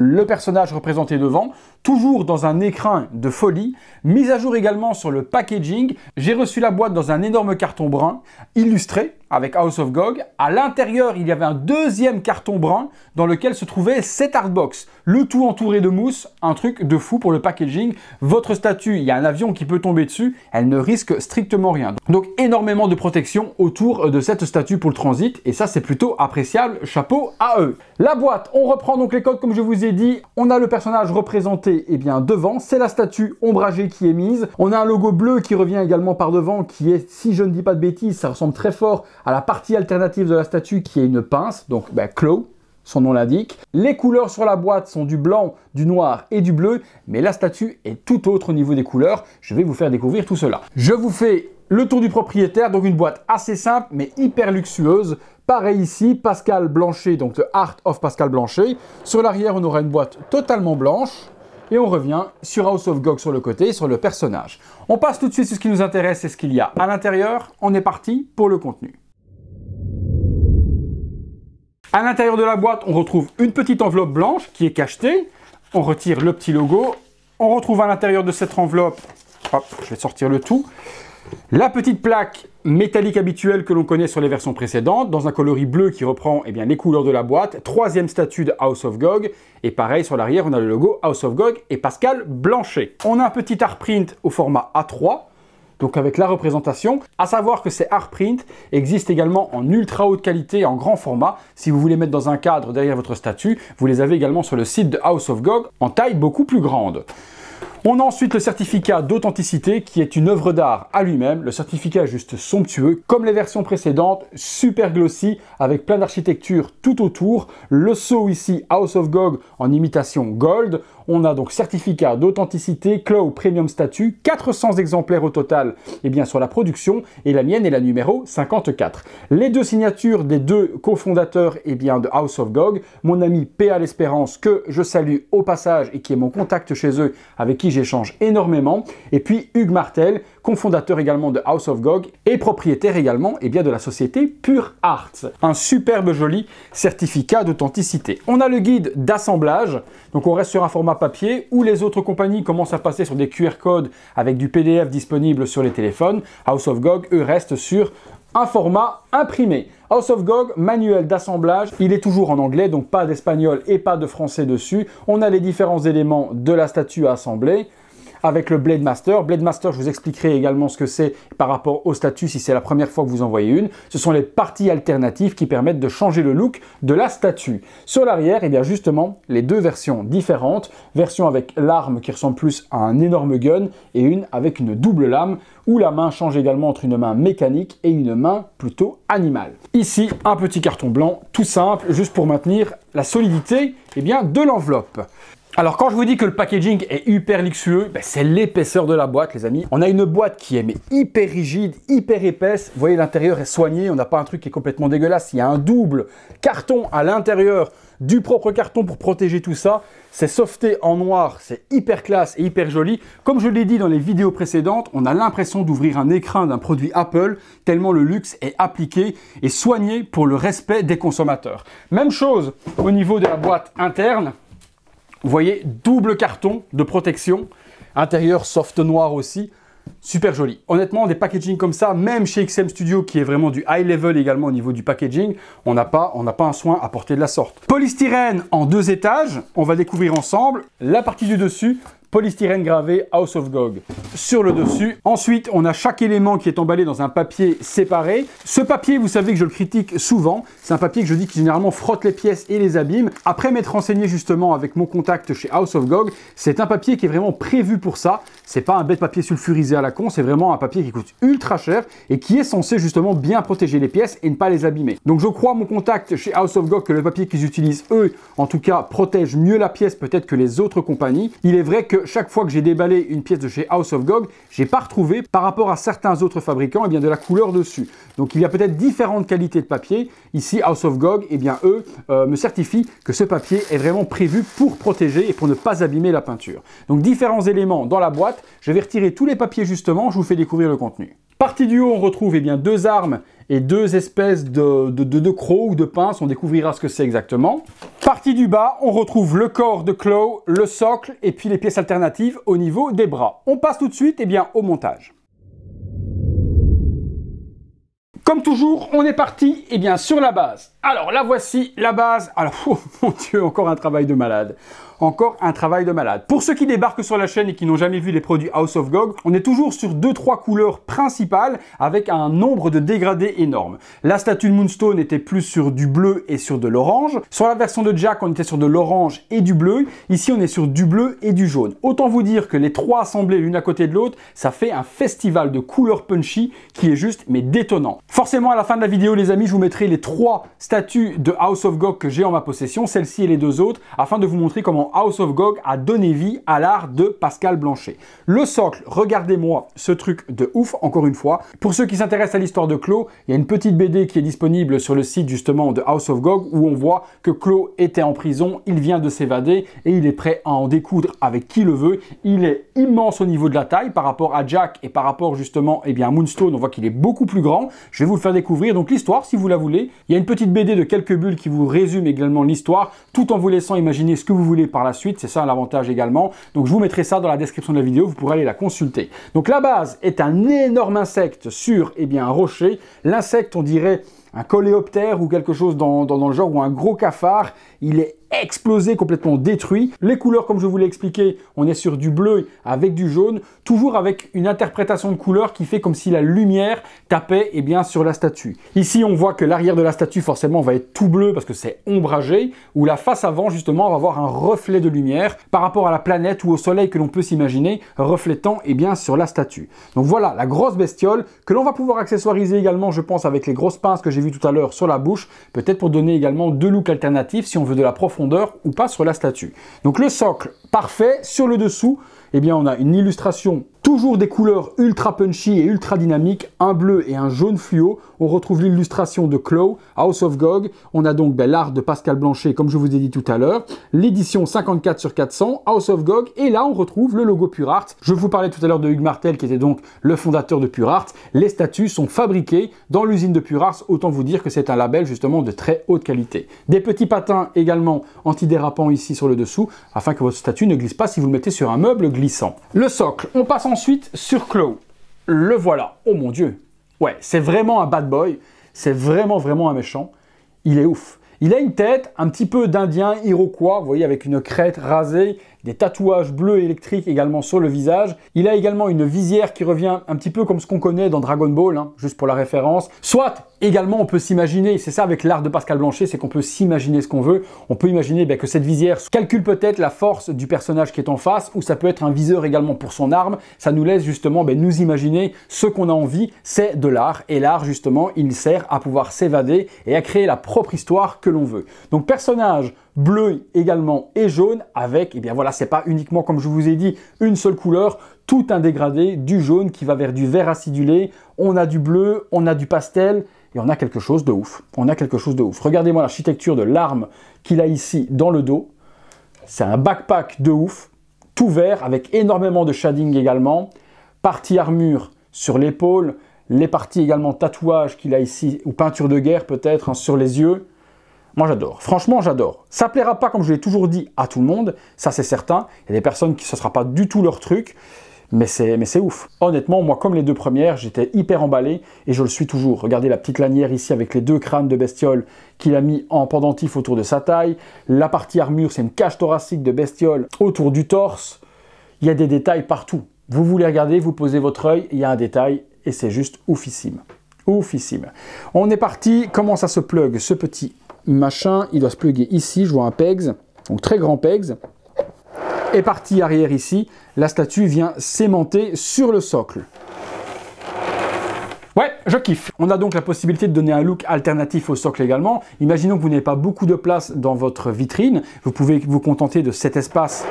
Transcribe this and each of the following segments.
le personnage représenté devant, toujours dans un écrin de folie. Mise à jour également sur le packaging. J'ai reçu la boîte dans un énorme carton brun, illustré, avec House of GOG. À l'intérieur, il y avait un deuxième carton brun dans lequel se trouvait cette artbox. Le tout entouré de mousse, un truc de fou pour le packaging. Votre statue, il y a un avion qui peut tomber dessus, elle ne risque strictement rien. Donc énormément de protection autour de cette statue pour le transit, et ça c'est plutôt appréciable, chapeau à eux. La boîte, on reprend donc les codes comme je vous ai dit. On a le personnage représenté devant, c'est la statue ombragée qui est mise. On a un logo bleu qui revient également par devant, qui est, si je ne dis pas de bêtises, ça ressemble très fort à la partie alternative de la statue qui est une pince, donc claw, son nom l'indique. Les couleurs sur la boîte sont du blanc, du noir et du bleu, mais la statue est tout autre au niveau des couleurs. Je vais vous faire découvrir tout cela. Je vous fais le tour du propriétaire, donc une boîte assez simple mais hyper luxueuse. Pareil ici, Pascal Blanchet, donc The Art of Pascal Blanchet. Sur l'arrière, on aura une boîte totalement blanche. Et on revient sur House of GOG sur le côté, sur le personnage. On passe tout de suite sur ce qui nous intéresse et ce qu'il y a à l'intérieur. On est parti pour le contenu. À l'intérieur de la boîte, on retrouve une petite enveloppe blanche qui est cachetée. On retire le petit logo. On retrouve à l'intérieur de cette enveloppe, hop, je vais sortir le tout, la petite plaque métallique habituelle que l'on connaît sur les versions précédentes, dans un coloris bleu qui reprend les couleurs de la boîte. Troisième statue de House of GOG. Et pareil, sur l'arrière, on a le logo House of GOG et Pascal Blanchet. On a un petit art print au format A3. Donc avec la représentation, à savoir que ces art print existent également en ultra haute qualité, en grand format. Si vous voulez mettre dans un cadre derrière votre statue, vous les avez également sur le site de House of GOG en taille beaucoup plus grande. On a ensuite le certificat d'authenticité qui est une œuvre d'art à lui-même. Le certificat est juste somptueux, comme les versions précédentes, super glossy, avec plein d'architecture tout autour. Le sceau ici, House of GOG en imitation gold. On a donc certificat d'authenticité, Claw Premium Statue, 400 exemplaires au total sur la production, et la mienne est la numéro 54. Les deux signatures des deux cofondateurs de House of GOG, mon ami P.A. l'Espérance, que je salue au passage et qui est mon contact chez eux, avec qui j'échange énormément, et puis Hugues Martel, cofondateur également de House of GOG et propriétaire également de la société Pure Art. Un superbe joli certificat d'authenticité. On a le guide d'assemblage, donc on reste sur un format papier où les autres compagnies commencent à passer sur des QR codes avec du PDF disponible sur les téléphones. House of GOG, eux, restent sur un format imprimé. House of GOG, manuel d'assemblage, il est toujours en anglais, donc pas d'espagnol et pas de français dessus. On a les différents éléments de la statue à assembler. Avec le Blade Master. Blade Master, je vous expliquerai également ce que c'est par rapport aux statues si c'est la première fois que vous en voyez une. Ce sont les parties alternatives qui permettent de changer le look de la statue. Sur l'arrière, justement, les deux versions différentes. Version avec l'arme qui ressemble plus à un énorme gun et une avec une double lame où la main change également entre une main mécanique et une main plutôt animale. Ici, un petit carton blanc, tout simple, juste pour maintenir la solidité de l'enveloppe. Alors quand je vous dis que le packaging est hyper luxueux, c'est l'épaisseur de la boîte les amis. On a une boîte qui est hyper rigide, hyper épaisse. Vous voyez l'intérieur est soigné, on n'a pas un truc qui est complètement dégueulasse. Il y a un double carton à l'intérieur du propre carton pour protéger tout ça. C'est softé en noir, c'est hyper classe et hyper joli. Comme je l'ai dit dans les vidéos précédentes, on a l'impression d'ouvrir un écrin d'un produit Apple, tellement le luxe est appliqué et soigné pour le respect des consommateurs. Même chose au niveau de la boîte interne. Vous voyez, double carton de protection, intérieur soft noir aussi, super joli. Honnêtement, des packaging comme ça, même chez XM Studio qui est vraiment du high level également au niveau du packaging, on n'a pas un soin à porter de la sorte. Polystyrène en 2 étages, on va découvrir ensemble la partie du dessus. Polystyrène gravé House of GOG sur le dessus. Ensuite, on a chaque élément qui est emballé dans un papier séparé. Ce papier, vous savez que je le critique souvent. C'est un papier que je dis qui généralement frotte les pièces et les abîme. Après m'être renseigné justement avec mon contact chez House of GOG, c'est un papier qui est vraiment prévu pour ça. C'est pas un bête papier sulfurisé à la con, c'est vraiment un papier qui coûte ultra cher et qui est censé justement bien protéger les pièces et ne pas les abîmer. Donc je crois mon contact chez House of GOG que le papier qu'ils utilisent, eux, en tout cas, protège mieux la pièce peut-être que les autres compagnies. Il est vrai que chaque fois que j'ai déballé une pièce de chez House of GOG, j'ai pas retrouvé par rapport à certains autres fabricants de la couleur dessus. Donc il y a peut-être différentes qualités de papier. Ici House of GOG, eux me certifient que ce papier est vraiment prévu pour protéger et pour ne pas abîmer la peinture. Donc différents éléments dans la boîte. Je vais retirer tous les papiers justement, je vous fais découvrir le contenu. Partie du haut, on retrouve 2 armes et deux espèces de crocs ou de pinces. On découvrira ce que c'est exactement. Partie du bas, on retrouve le corps de Claw, le socle et puis les pièces alternatives au niveau des bras. On passe tout de suite au montage. Comme toujours, on est parti sur la base. Alors la voici, la base. Alors, oh mon Dieu, encore un travail de malade. Encore un travail de malade. Pour ceux qui débarquent sur la chaîne et qui n'ont jamais vu les produits House of GOG, on est toujours sur 2-3 couleurs principales avec un nombre de dégradés énorme. La statue de Moonstone était plus sur du bleu et sur de l'orange. Sur la version de Jack, on était sur de l'orange et du bleu. Ici, on est sur du bleu et du jaune. Autant vous dire que les trois assemblés l'une à côté de l'autre, ça fait un festival de couleurs punchy qui est juste mais détonnant. Forcément, à la fin de la vidéo, les amis, je vous mettrai les 3 statues de House of GOG que j'ai en ma possession, celle-ci et les 2 autres, afin de vous montrer comment House of GOG a donné vie à l'art de Pascal Blanchet. Le socle, regardez-moi ce truc de ouf, encore une fois. Pour ceux qui s'intéressent à l'histoire de Claw, il y a une petite BD qui est disponible sur le site justement de House of GOG où on voit que Claw était en prison, il vient de s'évader et il est prêt à en découdre avec qui le veut. Il est immense au niveau de la taille par rapport à Jack et par rapport justement à Moonstone, on voit qu'il est beaucoup plus grand. Je vais vous le faire découvrir, donc l'histoire si vous la voulez. Il y a une petite BD de quelques bulles qui vous résume également l'histoire, tout en vous laissant imaginer ce que vous voulez par la suite. C'est ça l'avantage également. Donc je vous mettrai ça dans la description de la vidéo, vous pourrez aller la consulter. Donc la base est un énorme insecte sur un rocher. L'insecte, on dirait un coléoptère ou quelque chose dans le genre, ou un gros cafard. Il est explosé, complètement détruit. Les couleurs, comme je vous l'ai expliqué, on est sur du bleu avec du jaune, toujours avec une interprétation de couleurs qui fait comme si la lumière tapait sur la statue. Ici, on voit que l'arrière de la statue, forcément, va être tout bleu parce que c'est ombragé, ou la face avant, justement, va avoir un reflet de lumière par rapport à la planète ou au soleil que l'on peut s'imaginer reflétant sur la statue. Donc voilà, la grosse bestiole que l'on va pouvoir accessoiriser également, je pense, avec les grosses pinces que j'ai vues tout à l'heure sur la bouche, peut-être pour donner également 2 looks alternatifs si on veut de la profondeur ou pas sur la statue. Donc le socle, parfait. Sur le dessous, on a une illustration, toujours des couleurs ultra punchy et ultra dynamiques, un bleu et un jaune fluo. On retrouve l'illustration de Claw, House of GOG. On a donc l'art de Pascal Blanchet, comme je vous ai dit tout à l'heure. L'édition 54/400, House of GOG. Et là, on retrouve le logo Pure Art. Je vous parlais tout à l'heure de Hugues Martel, qui était donc le fondateur de Pure Art. Les statues sont fabriquées dans l'usine de Pure Art. Autant vous dire que c'est un label justement de très haute qualité. Des petits patins également antidérapants ici sur le dessous, afin que votre statue ne glisse pas si vous le mettez sur un meuble glissant. Le socle, on passe ensuite sur Claw. Le voilà. Oh mon Dieu. Ouais, c'est vraiment un bad boy. C'est vraiment un méchant. Il est ouf. Il a une tête un petit peu d'Indien iroquois, vous voyez, avec une crête rasée, des tatouages bleus électriques également sur le visage. Il a également une visière qui revient un petit peu comme ce qu'on connaît dans Dragon Ball, juste pour la référence. Soit, également, on peut s'imaginer, c'est ça avec l'art de Pascal Blanchet, c'est qu'on peut s'imaginer ce qu'on veut. On peut imaginer que cette visière calcule peut-être la force du personnage qui est en face, ou ça peut être un viseur également pour son arme. Ça nous laisse justement nous imaginer ce qu'on a envie, c'est de l'art. Et l'art, justement, il sert à pouvoir s'évader et à créer la propre histoire que l'on veut. Donc, personnage bleu également et jaune avec, voilà, c'est pas uniquement, comme je vous ai dit, une seule couleur, tout un dégradé, du jaune qui va vers du vert acidulé, on a du bleu, on a du pastel, et on a quelque chose de ouf. On a quelque chose de ouf. Regardez-moi l'architecture de l'arme qu'il a ici dans le dos. C'est un backpack de ouf, tout vert, avec énormément de shading également. Partie armure sur l'épaule, les parties également tatouages qu'il a ici, ou peinture de guerre peut-être, sur les yeux. Moi j'adore, franchement j'adore. Ça plaira pas, comme je l'ai toujours dit, à tout le monde, ça c'est certain. Il y a des personnes qui ce sera pas du tout leur truc, mais c'est ouf. Honnêtement, moi comme les 2 premières, j'étais hyper emballé et je le suis toujours. Regardez la petite lanière ici avec les 2 crânes de bestiole qu'il a mis en pendentif autour de sa taille. La partie armure, c'est une cage thoracique de bestiole autour du torse. Il y a des détails partout. Vous voulez regarder, vous posez votre œil, il y a un détail et c'est juste oufissime. Oufissime. On est parti, comment ça se plug ce petit machin, il doit se plugger ici, je vois un pegs, donc très grand pegs. Et partie arrière ici, la statue vient s'aimanter sur le socle. Ouais, je kiffe. On a donc la possibilité de donner un look alternatif au socle également. Imaginons que vous n'avez pas beaucoup de place dans votre vitrine, vous pouvez vous contenter de cet espace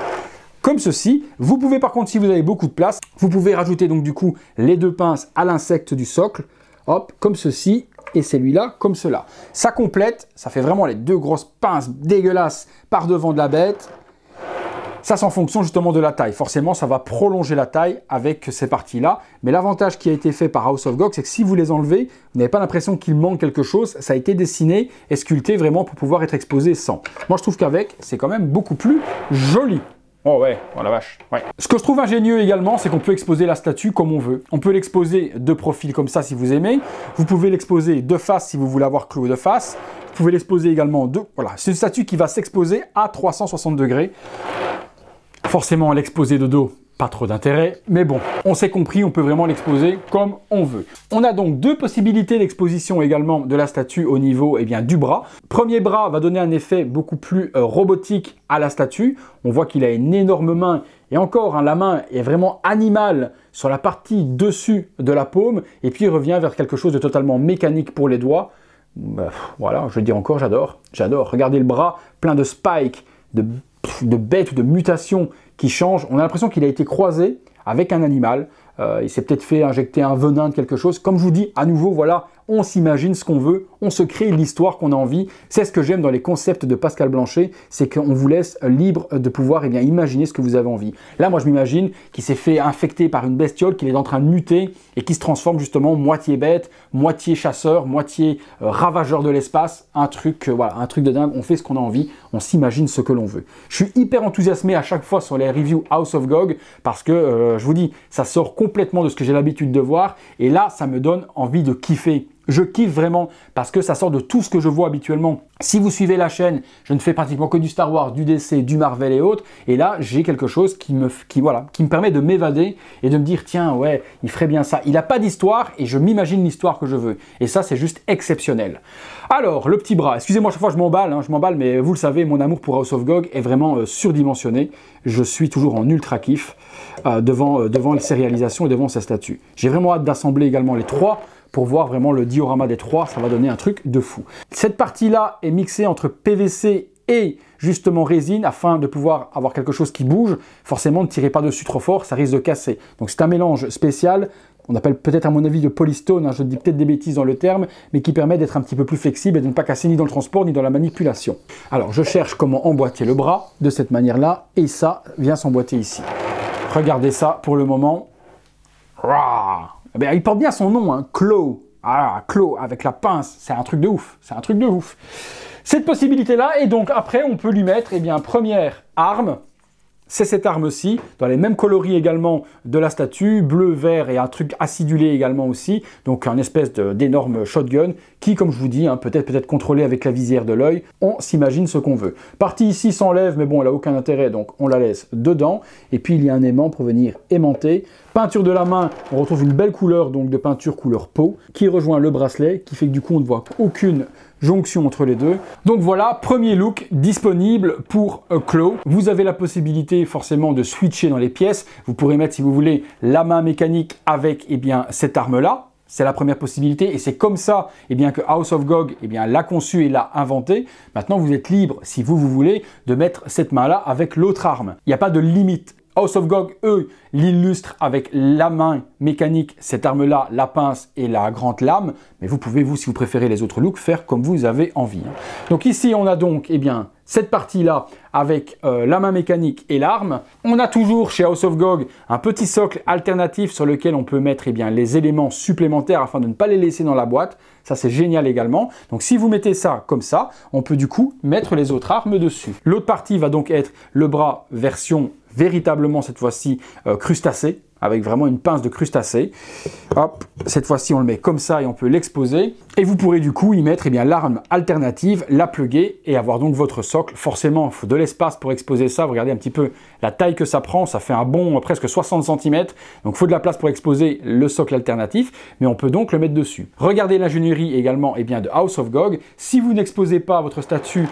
comme ceci. Vous pouvez par contre, si vous avez beaucoup de place, vous pouvez rajouter donc du coup les 2 pinces à l'insecte du socle, hop, comme ceci. Et celui-là comme cela. Ça complète, ça fait vraiment les 2 grosses pinces dégueulasses par devant de la bête. Ça, c'est en fonction justement de la taille. Forcément, ça va prolonger la taille avec ces parties-là. Mais l'avantage qui a été fait par House of GOG, c'est que si vous les enlevez, vous n'avez pas l'impression qu'il manque quelque chose. Ça a été dessiné et sculpté vraiment pour pouvoir être exposé sans. Moi, je trouve qu'avec, c'est quand même beaucoup plus joli. Oh ouais, oh la vache. Ouais. Ce que je trouve ingénieux également, c'est qu'on peut exposer la statue comme on veut. On peut l'exposer de profil comme ça si vous aimez. Vous pouvez l'exposer de face si vous voulez avoir Claw de face. Vous pouvez l'exposer également de... Voilà, c'est une statue qui va s'exposer à 360 degrés. Forcément, l'exposer de dos, pas trop d'intérêt. Mais bon, on s'est compris, on peut vraiment l'exposer comme on veut. On a donc deux possibilités d'exposition également de la statue au niveau du bras. Premier bras va donner un effet beaucoup plus robotique à la statue. On voit qu'il a une énorme main. Et encore, la main est vraiment animale sur la partie dessus de la paume. Et puis, il revient vers quelque chose de totalement mécanique pour les doigts. Voilà, je veux dire encore, j'adore. J'adore. Regardez le bras, plein de spikes, de bêtes ou de mutations qui changent. On a l'impression qu'il a été croisé avec un animal. Il s'est peut-être fait injecter un venin de quelque chose. Comme je vous dis, à nouveau, voilà, on s'imagine ce qu'on veut, on se crée l'histoire qu'on a envie. C'est ce que j'aime dans les concepts de Pascal Blanchet, c'est qu'on vous laisse libre de pouvoir imaginer ce que vous avez envie. Là, moi, je m'imagine qu'il s'est fait infecter par une bestiole, qu'il est en train de muter et qui se transforme justement moitié bête, moitié chasseur, moitié ravageur de l'espace. Un truc, voilà, un truc de dingue. On fait ce qu'on a envie, on s'imagine ce que l'on veut. Je suis hyper enthousiasmé à chaque fois sur les reviews House of GOG parce que, je vous dis, ça sort complètement de ce que j'ai l'habitude de voir et là, ça me donne envie de kiffer. Je kiffe vraiment parce que ça sort de tout ce que je vois habituellement. Si vous suivez la chaîne, je ne fais pratiquement que du Star Wars, du DC, du Marvel et autres. Et là, j'ai quelque chose qui me permet de m'évader et de me dire, tiens, ouais, il ferait bien ça. Il n'a pas d'histoire et je m'imagine l'histoire que je veux. Et ça, c'est juste exceptionnel. Alors, le petit bras. Excusez-moi, chaque fois, je m'emballe, mais vous le savez, mon amour pour House of GOG est vraiment surdimensionné. Je suis toujours en ultra kiff devant ses réalisations et devant sa statue. J'ai vraiment hâte d'assembler également les trois pour voir vraiment le diorama des trois, ça va donner un truc de fou. Cette partie-là est mixée entre PVC et justement résine afin de pouvoir avoir quelque chose qui bouge. Forcément, ne tirez pas dessus trop fort, ça risque de casser. Donc c'est un mélange spécial, on appelle peut-être à mon avis de polystone, je dis peut-être des bêtises dans le terme, mais qui permet d'être un petit peu plus flexible et de ne pas casser ni dans le transport ni dans la manipulation. Alors je cherche comment emboîter le bras de cette manière-là et ça vient s'emboîter ici. Regardez ça pour le moment. Il porte bien son nom, hein, Claw. Ah, Claw avec la pince, c'est un truc de ouf, c'est un truc de ouf. Cette possibilité-là, et donc après, on peut lui mettre, première arme, c'est cette arme-ci, dans les mêmes coloris également de la statue, bleu, vert et un truc acidulé également aussi, donc un espèce d'énorme shotgun qui, comme je vous dis, peut-être contrôlé avec la visière de l'œil, on s'imagine ce qu'on veut. Partie ici s'enlève, mais bon, elle n'a aucun intérêt, donc on la laisse dedans, et puis il y a un aimant pour venir aimanter. Peinture de la main, on retrouve une belle couleur donc de peinture couleur peau, qui rejoint le bracelet, qui fait que du coup on ne voit aucune jonction entre les deux. Donc voilà, premier look disponible pour Claw. Vous avez la possibilité forcément de switcher dans les pièces. Vous pourrez mettre, si vous voulez, la main mécanique avec cette arme-là. C'est la première possibilité et c'est comme ça que House of GOG l'a conçu et l'a inventé. Maintenant, vous êtes libre, si vous voulez, de mettre cette main-là avec l'autre arme. Il n'y a pas de limite. House of GOG, eux, l'illustrent avec la main mécanique, cette arme-là, la pince et la grande lame. Mais vous pouvez, vous, si vous préférez les autres looks, faire comme vous avez envie. Donc ici, on a donc cette partie-là avec la main mécanique et l'arme. On a toujours chez House of GOG un petit socle alternatif sur lequel on peut mettre les éléments supplémentaires afin de ne pas les laisser dans la boîte. Ça, c'est génial également. Donc si vous mettez ça comme ça, on peut du coup mettre les autres armes dessus. L'autre partie va donc être le bras version véritablement cette fois-ci crustacé, avec vraiment une pince de crustacé. Hop, cette fois-ci on le met comme ça et on peut l'exposer. Et vous pourrez du coup y mettre l'arme alternative, la plugger et avoir donc votre socle. Forcément, il faut de l'espace pour exposer ça. Vous regardez un petit peu la taille que ça prend, ça fait un bon presque 60 cm. Donc il faut de la place pour exposer le socle alternatif, mais on peut donc le mettre dessus. Regardez l'ingénierie également de House of GOG. Si vous n'exposez pas votre statue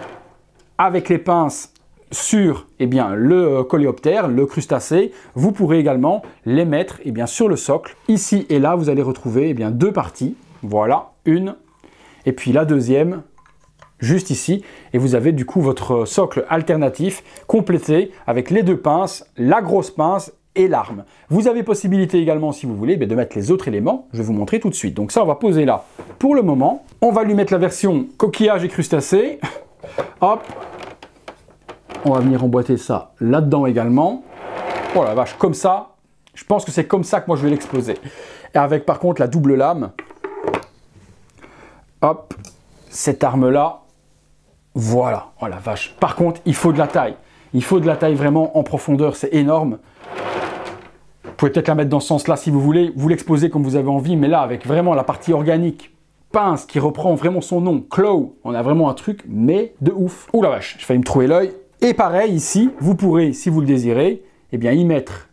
avec les pinces sur le coléoptère, le crustacé, vous pourrez également les mettre sur le socle. Ici et là, vous allez retrouver deux parties. Voilà, une, et puis la deuxième, juste ici. Et vous avez du coup votre socle alternatif complété avec les deux pinces, la grosse pince et l'arme. Vous avez possibilité également, si vous voulez, de mettre les autres éléments. Je vais vous montrer tout de suite. Donc ça, on va poser là pour le moment. On va lui mettre la version coquillage et crustacé. Hop. On va venir emboîter ça là-dedans également. Oh la vache, comme ça, je pense que c'est comme ça que moi je vais l'exploser. Et avec par contre la double lame, hop, cette arme-là, voilà, oh la vache. Par contre, il faut de la taille. Il faut de la taille vraiment en profondeur, c'est énorme. Vous pouvez peut-être la mettre dans ce sens-là si vous voulez, vous l'exposez comme vous avez envie, mais là, avec vraiment la partie organique, pince qui reprend vraiment son nom, claw, on a vraiment un truc, mais de ouf. Ouh la vache, j'ai failli me trouver l'œil. Et pareil, ici, vous pourrez, si vous le désirez, eh bien, y mettre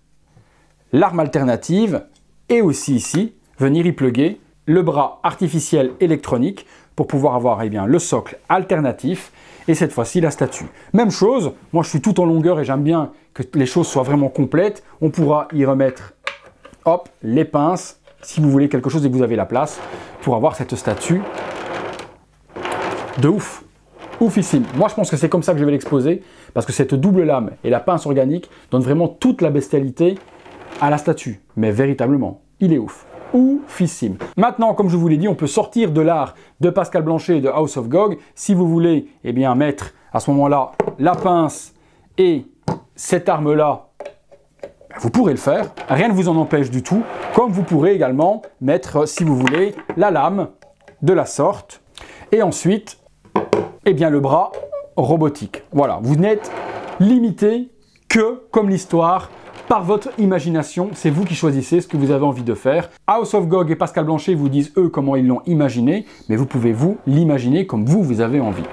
l'arme alternative et aussi ici, venir y plugger le bras artificiel électronique pour pouvoir avoir eh bien, le socle alternatif et cette fois-ci la statue. Même chose, moi je suis tout en longueur et j'aime bien que les choses soient vraiment complètes. On pourra y remettre hop, les pinces si vous voulez quelque chose et que vous avez la place pour avoir cette statue de ouf. Oufissime. Moi, je pense que c'est comme ça que je vais l'exposer parce que cette double lame et la pince organique donnent vraiment toute la bestialité à la statue. Mais véritablement, il est ouf. Oufissime. Maintenant, comme je vous l'ai dit, on peut sortir de l'art de Pascal Blanchet et de House of GOG. Si vous voulez eh bien, mettre à ce moment-là la pince et cette arme-là, vous pourrez le faire. Rien ne vous en empêche du tout. Comme vous pourrez également mettre, si vous voulez, la lame de la sorte. Et ensuite, eh bien, le bras robotique. Voilà, vous n'êtes limité que, comme l'histoire, par votre imagination. C'est vous qui choisissez ce que vous avez envie de faire. House of GOG et Pascal Blanchet vous disent, eux, comment ils l'ont imaginé, mais vous pouvez, vous, l'imaginer comme vous avez envie.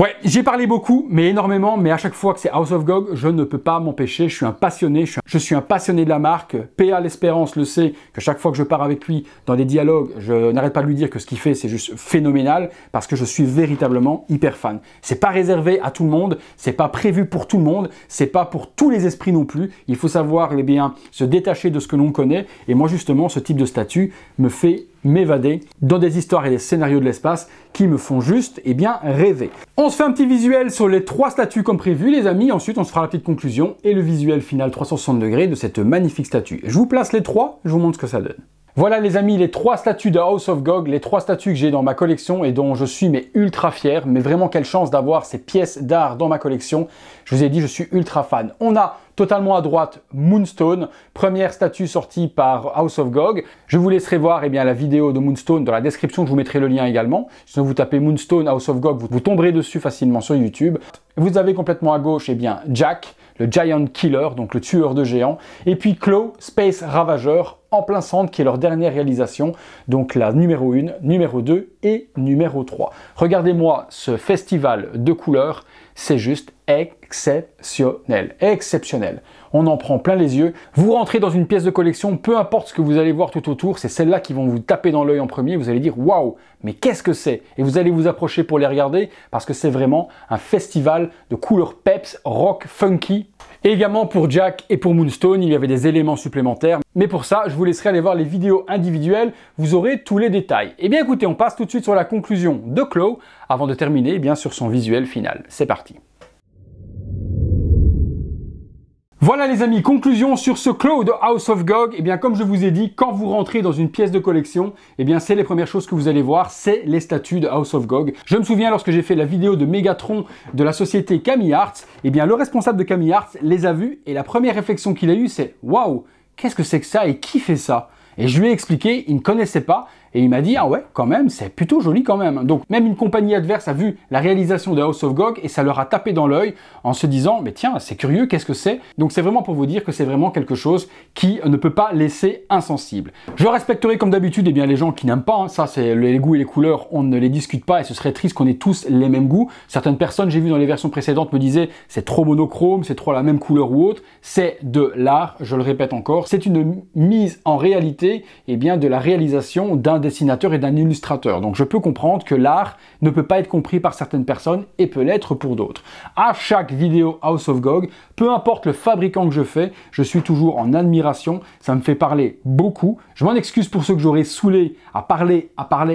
Ouais, j'ai parlé beaucoup, mais énormément, mais à chaque fois que c'est House of GOG, je ne peux pas m'empêcher, je suis un passionné, je suis un passionné de la marque. PA l'Espérance le sait, que chaque fois que je pars avec lui dans des dialogues, je n'arrête pas de lui dire que ce qu'il fait, c'est juste phénoménal, parce que je suis véritablement hyper fan. C'est pas réservé à tout le monde, c'est pas prévu pour tout le monde, c'est pas pour tous les esprits non plus. Il faut savoir, eh bien, se détacher de ce que l'on connaît, et moi justement, ce type de statut me fait m'évader dans des histoires et des scénarios de l'espace qui me font juste eh bien, rêver. On se fait un petit visuel sur les 3 statues comme prévu les amis, ensuite on se fera la petite conclusion et le visuel final 360 degrés de cette magnifique statue. Je vous place les 3, je vous montre ce que ça donne. Voilà les amis, les 3 statues de House of GOG, les 3 statues que j'ai dans ma collection et dont je suis mais ultra fier, mais vraiment quelle chance d'avoir ces pièces d'art dans ma collection. Je vous ai dit, je suis ultra fan. On a totalement à droite Moonstone, première statue sortie par House of GOG. Je vous laisserai voir eh bien, la vidéo de Moonstone dans la description, je vous mettrai le lien également. Sinon vous tapez Moonstone House of GOG, vous tomberez dessus facilement sur YouTube. Vous avez complètement à gauche eh bien, Jack, le Giant Killer, donc le tueur de géants, et puis Claw, Space Ravageur, en plein centre, qui est leur dernière réalisation, donc la numéro 1, numéro 2 et numéro 3. Regardez-moi ce festival de couleurs, c'est juste exceptionnel, exceptionnel. On en prend plein les yeux. Vous rentrez dans une pièce de collection, peu importe ce que vous allez voir tout autour, c'est celles-là qui vont vous taper dans l'œil en premier, vous allez dire waouh, mais qu'est-ce que c'est? Et vous allez vous approcher pour les regarder parce que c'est vraiment un festival de couleurs peps, rock, funky. Et également pour Jack et pour Moonstone, il y avait des éléments supplémentaires. Mais pour ça, je vous laisserai aller voir les vidéos individuelles, vous aurez tous les détails. Et bien écoutez, on passe tout de suite sur la conclusion de Claw avant de terminer bien sur son visuel final. C'est parti. Voilà les amis, conclusion sur ce Claw de House of GOG. Et bien comme je vous ai dit, quand vous rentrez dans une pièce de collection, et bien c'est les premières choses que vous allez voir, c'est les statues de House of GOG. Je me souviens lorsque j'ai fait la vidéo de Megatron de la société Camille Arts, et bien le responsable de Camille Arts les a vus et la première réflexion qu'il a eue c'est waouh, qu'est-ce que c'est que ça et qui fait ça? Et je lui ai expliqué, il ne connaissait pas, et il m'a dit, ah ouais, quand même, c'est plutôt joli quand même. Donc même une compagnie adverse a vu la réalisation de House of GOG et ça leur a tapé dans l'œil en se disant, mais tiens, c'est curieux, qu'est-ce que c'est? Donc c'est vraiment pour vous dire que c'est vraiment quelque chose qui ne peut pas laisser insensible. Je respecterai comme d'habitude eh bien les gens qui n'aiment pas, hein. Ça c'est les goûts et les couleurs, on ne les discute pas et ce serait triste qu'on ait tous les mêmes goûts. Certaines personnes, j'ai vu dans les versions précédentes, me disaient, c'est trop monochrome, c'est trop la même couleur ou autre. C'est de l'art, je le répète encore, c'est une mise en réalité eh bien, de la réalisation d'un dessinateur et d'un illustrateur. Donc je peux comprendre que l'art ne peut pas être compris par certaines personnes et peut l'être pour d'autres. À chaque vidéo House of GOG, peu importe le fabricant que je fais, je suis toujours en admiration, ça me fait parler beaucoup. Je m'en excuse pour ceux que j'aurais saoulé à parler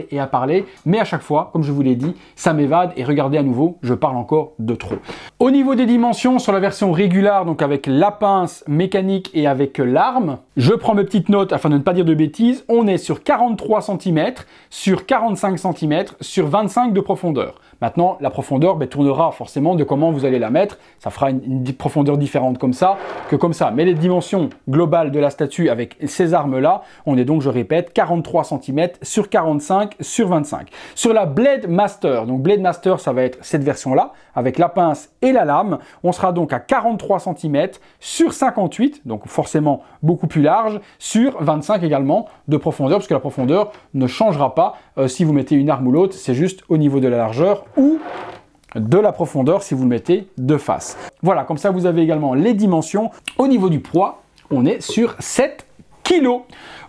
et à parler, mais à chaque fois, comme je vous l'ai dit, ça m'évade et regardez à nouveau, je parle encore de trop. Au niveau des dimensions, sur la version régulière, donc avec la pince mécanique et avec l'arme, je prends mes petites notes afin de ne pas dire de bêtises, on est sur 43 cm, sur 45 cm, sur 25 de profondeur. Maintenant, la profondeur tournera forcément de comment vous allez la mettre. Ça fera une profondeur différente comme ça que comme ça. Mais les dimensions globales de la statue avec ces armes-là, on est donc, je répète, 43 cm sur 45 sur 25. Sur la Blade Master, donc Blade Master, ça va être cette version-là, avec la pince et la lame. On sera donc à 43 cm sur 58, donc forcément beaucoup plus large, sur 25 également de profondeur, parce que la profondeur ne changera pas si vous mettez une arme ou l'autre, c'est juste au niveau de la largeur ou de la profondeur si vous le mettez de face. Voilà, comme ça vous avez également les dimensions. Au niveau du poids, on est sur 7 kg.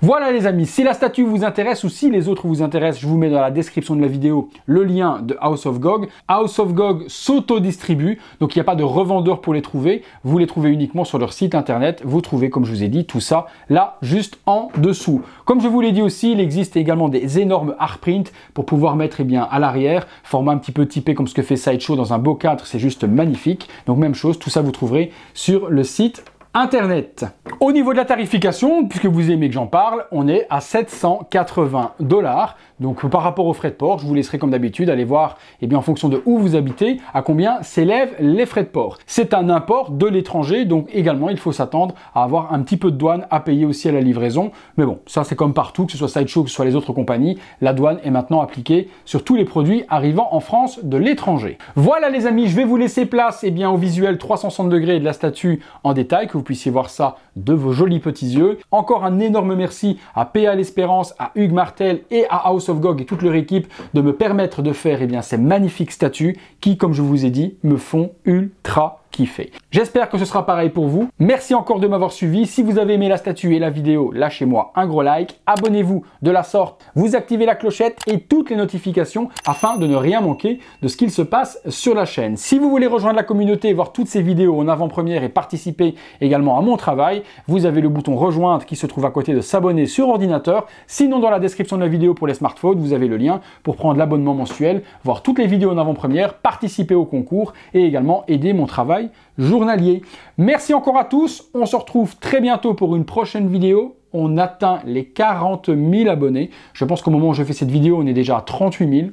Voilà les amis, si la statue vous intéresse ou si les autres vous intéressent, je vous mets dans la description de la vidéo le lien de House of GOG. House of GOG s'auto-distribue, donc il n'y a pas de revendeur pour les trouver. Vous les trouvez uniquement sur leur site internet. Vous trouvez, comme je vous ai dit, tout ça là, juste en dessous. Comme je vous l'ai dit aussi, il existe également des énormes art prints pour pouvoir mettre à l'arrière, format un petit peu typé comme ce que fait Sideshow dans un beau cadre, c'est juste magnifique. Donc même chose, tout ça vous trouverez sur le site internet. Au niveau de la tarification, puisque vous aimez que j'en parle, on est à 780 $. Donc par rapport aux frais de port, je vous laisserai comme d'habitude aller voir en fonction de où vous habitez, à combien s'élèvent les frais de port. C'est un import de l'étranger, donc également il faut s'attendre à avoir un petit peu de douane à payer aussi à la livraison. Mais bon, ça c'est comme partout, que ce soit Sideshow, que ce soit les autres compagnies, la douane est maintenant appliquée sur tous les produits arrivant en France de l'étranger. Voilà les amis, je vais vous laisser place au visuel 360 degrés de la statue en détail, que vous puissiez voir ça de vos jolis petits yeux. Encore un énorme merci à PA l'Espérance, à Hugues Martel et à House of GOG et toute leur équipe de me permettre de faire ces magnifiques statues qui, comme je vous ai dit, me font ultra kiffer. J'espère que ce sera pareil pour vous. Merci encore de m'avoir suivi. Si vous avez aimé la statue et la vidéo, lâchez-moi un gros like. Abonnez-vous de la sorte. Vous activez la clochette et toutes les notifications afin de ne rien manquer de ce qu'il se passe sur la chaîne. Si vous voulez rejoindre la communauté, voir toutes ces vidéos en avant-première et participer également à mon travail, vous avez le bouton rejoindre qui se trouve à côté de s'abonner sur ordinateur. Sinon, dans la description de la vidéo pour les smartphones, vous avez le lien pour prendre l'abonnement mensuel, voir toutes les vidéos en avant-première, participer au concours et également aider mon travail journalier. Merci encore à tous, on se retrouve très bientôt pour une prochaine vidéo. On atteint les 40 000 abonnés. Je pense qu'au moment où je fais cette vidéo, on est déjà à 38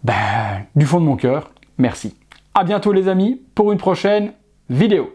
000. Du fond de mon cœur, merci. À bientôt les amis pour une prochaine vidéo.